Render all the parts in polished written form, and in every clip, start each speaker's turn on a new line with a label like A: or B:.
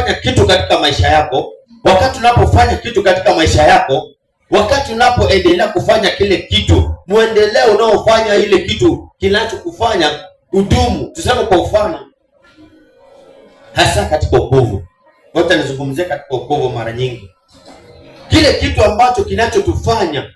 A: kitu katika maisha yako, wakati unapofanya kitu katika maisha yako, wakati unapoendelea kufanya kile kitu, muendeleo unaofanya ile kitu kinachokufanya udumu. Tuseme kwa mfano, hasa katika wokovu. Wote nizungumzie katika wokovu mara nyingi. Kile kitu ambacho kinachotufanya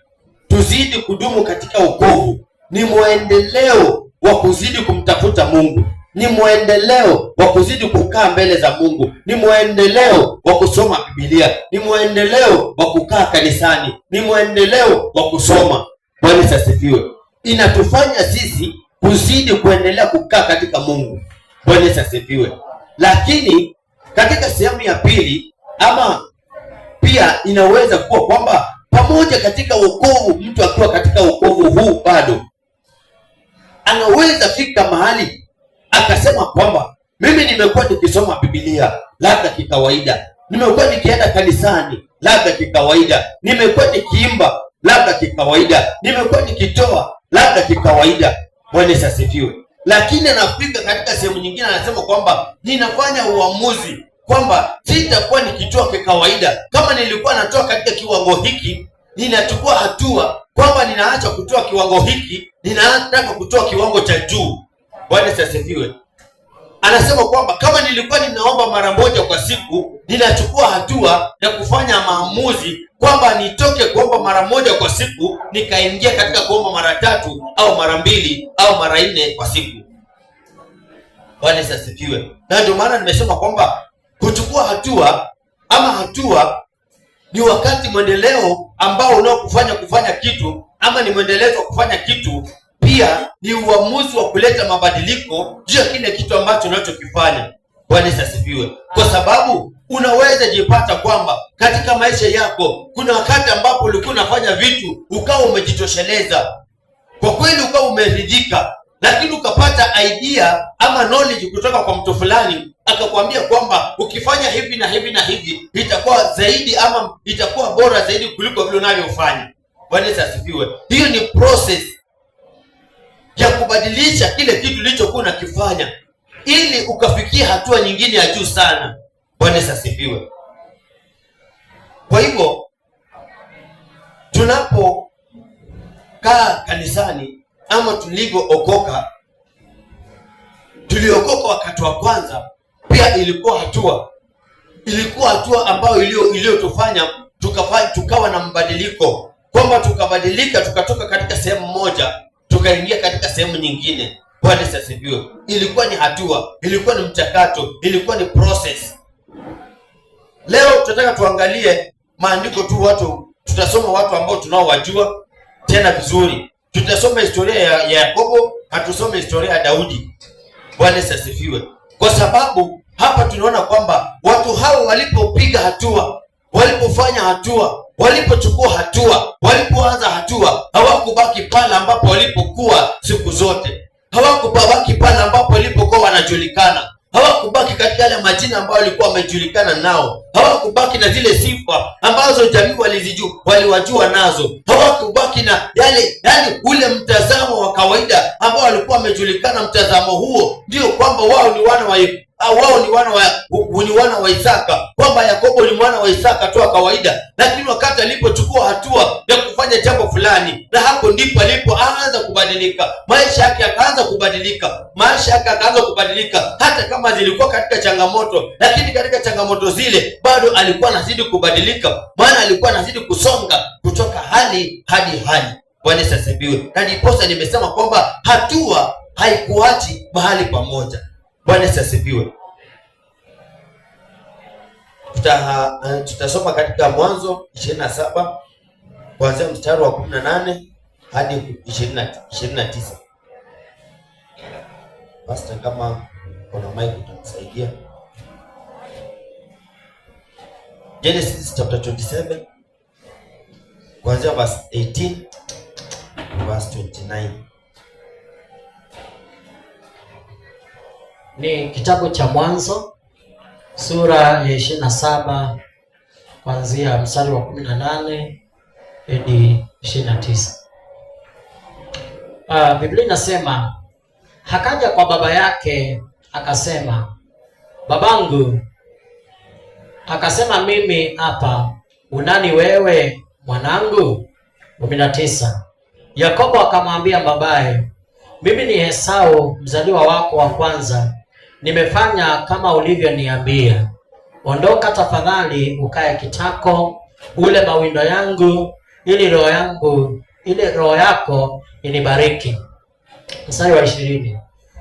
A: tuzidi kudumu katika wokovu ni muendeleo wa kuzidi kumtafuta Mungu. Ni muendeleo wa kuzidi kukaa mbele za Mungu. Ni muendeleo wa kusoma Biblia. Ni muendeleo wa kukaa kanisani. Ni muendeleo wa kusoma. Bwana asifiwe. Inatufanya sisi kuzidi kuendelea kukaa katika Mungu. Bwana asifiwe. Lakini katika sehemu ya pili, ama pia inaweza kuwa kwamba pamoja katika wokovu, mtu akiwa katika wokovu huu bado anaweza fika mahali akasema kwamba mimi nimekuwa nikisoma Biblia labda kikawaida, nimekuwa nikienda kanisani labda kikawaida, nimekuwa nikiimba labda kikawaida, nimekuwa nikitoa labda kikawaida. Bwana asifiwe. Lakini anafika katika sehemu nyingine anasema kwamba ninafanya uamuzi kwamba sitakuwa nikitoa kikawaida. Kama nilikuwa natoa katika kiwango hiki, ninachukua hatua kwamba ninaacha kutoa kiwango hiki, ninataka kutoa kiwango cha juu. Bwana asifiwe. Anasema kwamba kama nilikuwa ninaomba mara moja kwa siku, ninachukua hatua ya kufanya maamuzi kwamba nitoke kuomba mara moja kwa siku, nikaingia katika kuomba mara 3 au mara 2 au mara 4 kwa siku. Bwana asifiwe. Na ndio maana nimesema kwamba kuchukua hatua ama hatua ni wakati mwendeleo ambao unaokufanya kufanya kitu, ama ni mwendelezo wa kufanya kitu. Pia ni uamuzi wa kuleta mabadiliko juu ya kile kitu ambacho unachokifanya. Bwana asifiwe. Kwa sababu unaweza jipata kwamba katika maisha yako kuna wakati ambapo ulikuwa unafanya vitu ukawa umejitosheleza, kwa kweli ukawa umeridhika, lakini ukapata idea ama knowledge kutoka kwa mtu fulani akakwambia kwamba ukifanya hivi na hivi na hivi itakuwa zaidi ama itakuwa bora zaidi kuliko vile unavyofanya. Bwana asifiwe. Hiyo ni process ya kubadilisha kile kitu ulichokuwa unakifanya ili ukafikia hatua nyingine ya juu sana. Bwana asifiwe. Kwa hivyo tunapokaa kanisani ama tulivyookoka, tuliokoka wakati wa kwanza, pia ilikuwa hatua ambayo iliyotufanya tukawa na mbadiliko, kwamba tukabadilika, tukatoka katika sehemu moja tukaingia katika sehemu nyingine. Bwana asifiwe. Ilikuwa ni hatua, ilikuwa ni mchakato, ilikuwa ni process. Leo tunataka tuangalie maandiko tu, tutasoma watu ambao tunaowajua tena vizuri. Tutasoma historia ya Yakobo, hatusome historia ya Daudi. Bwana asifiwe. Kwa sababu hapa tunaona kwamba watu hao walipopiga hatua, walipofanya hatua, walipochukua hatua, walipoanza hatua, hawakubaki pale ambapo walipokuwa siku zote. Hawakubaki pale ambapo walipokuwa wanajulikana. Hawakubaki katika yale majina ambayo walikuwa wamejulikana nao. Hawakubaki na zile sifa ambazo jamii waliwajua nazo. Hawakubaki na yani ule mtazamo wa kawaida ambao walikuwa wamejulikana. Mtazamo huo ndio kwamba wao ni wana wa Isaka, kwamba Yakobo ni mwana wa Isaka tu kawaida. Lakini wakati alipochukua hatua ya kufanya jambo fulani, na hapo ndipo alipoanza kubadilika. Maisha yake yakaanza kubadilika. Hata kama zilikuwa katika changamoto, lakini katika changamoto zile bado alikuwa anazidi kubadilika, maana alikuwa anazidi kusonga kutoka hali hadi hali. Bwana asifiwe. Na ndiposa nimesema kwamba hatua haikuachi mahali pamoja. Bwana asifiwe. Tutasoma katika Mwanzo 27 kuanzia mstari wa 18 hadi 29. Pastor, kama kuna mic utakusaidia. Genesis chapter 27 kuanzia verse 18 verse 29.
B: Ni kitabu cha Mwanzo sura ya 27 kuanzia mstari wa 18 hadi 29. Biblia inasema, hakaja kwa baba yake akasema, babangu. Akasema, mimi hapa, unani wewe mwanangu? 19. Yakobo akamwambia babaye, mimi ni Esau mzaliwa wako wa kwanza. Nimefanya kama ulivyoniambia. Ondoka tafadhali, ukae kitako, ule mawindo yangu, ili roho yako inibariki. Mstari wa 20.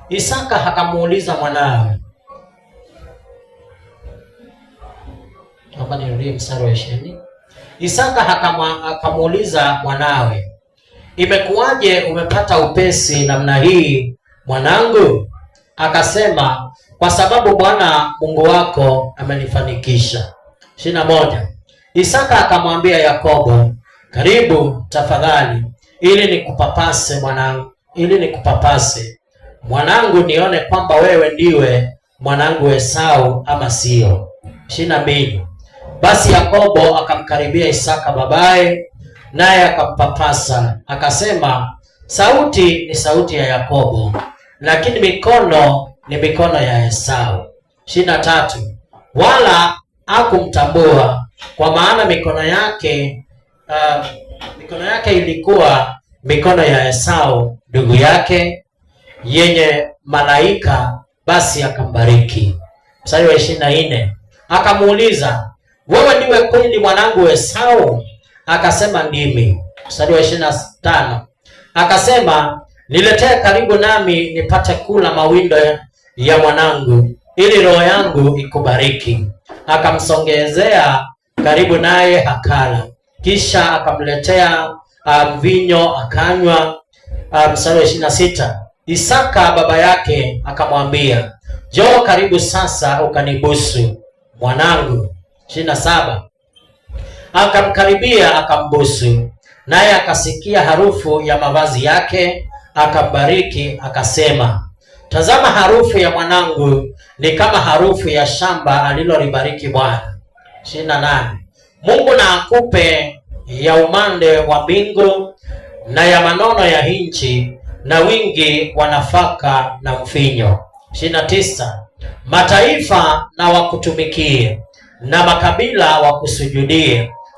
B: Isaka akamuuliza mwanawe. Hapa nirudie mstari wa 20. Isaka akamuuliza mwanawe, imekuwaje umepata upesi namna hii mwanangu? Akasema, kwa sababu Bwana Mungu wako amenifanikisha. 21. Isaka akamwambia Yakobo, karibu tafadhali, ili nikupapase mwanangu, nione kwamba wewe ndiwe mwanangu Esau ama sio. 22. Basi Yakobo akamkaribia Isaka babaye, naye akampapasa. Akasema, sauti ni sauti ya Yakobo, lakini mikono ni mikono ya Esau. 23. Wala hakumtambua, kwa maana mikono yake ilikuwa mikono ya Esau ndugu yake, yenye malaika. Basi akambariki. Mstari wa 24. Akamuuliza, wewe ndiwe kweli mwanangu Esau? Akasema, ndimi. Mstari wa 25. Akasema, niletee karibu nami nipate kula mawindo ya mwanangu, ili roho yangu ikubariki. Akamsongezea karibu naye akala, kisha akamletea mvinyo akanywa. Mstari wa 26. Isaka baba yake akamwambia, njoo karibu sasa ukanibusu mwanangu. 27. Akamkaribia akambusu, naye akasikia harufu ya mavazi yake, akambariki akasema, tazama, harufu ya mwanangu ni kama harufu ya shamba alilolibariki Bwana. 28. Mungu na akupe ya umande wa mbingu na ya manono ya nchi na wingi wa nafaka na mvinyo. 29. Mataifa na wakutumikie na makabila wakusujudie,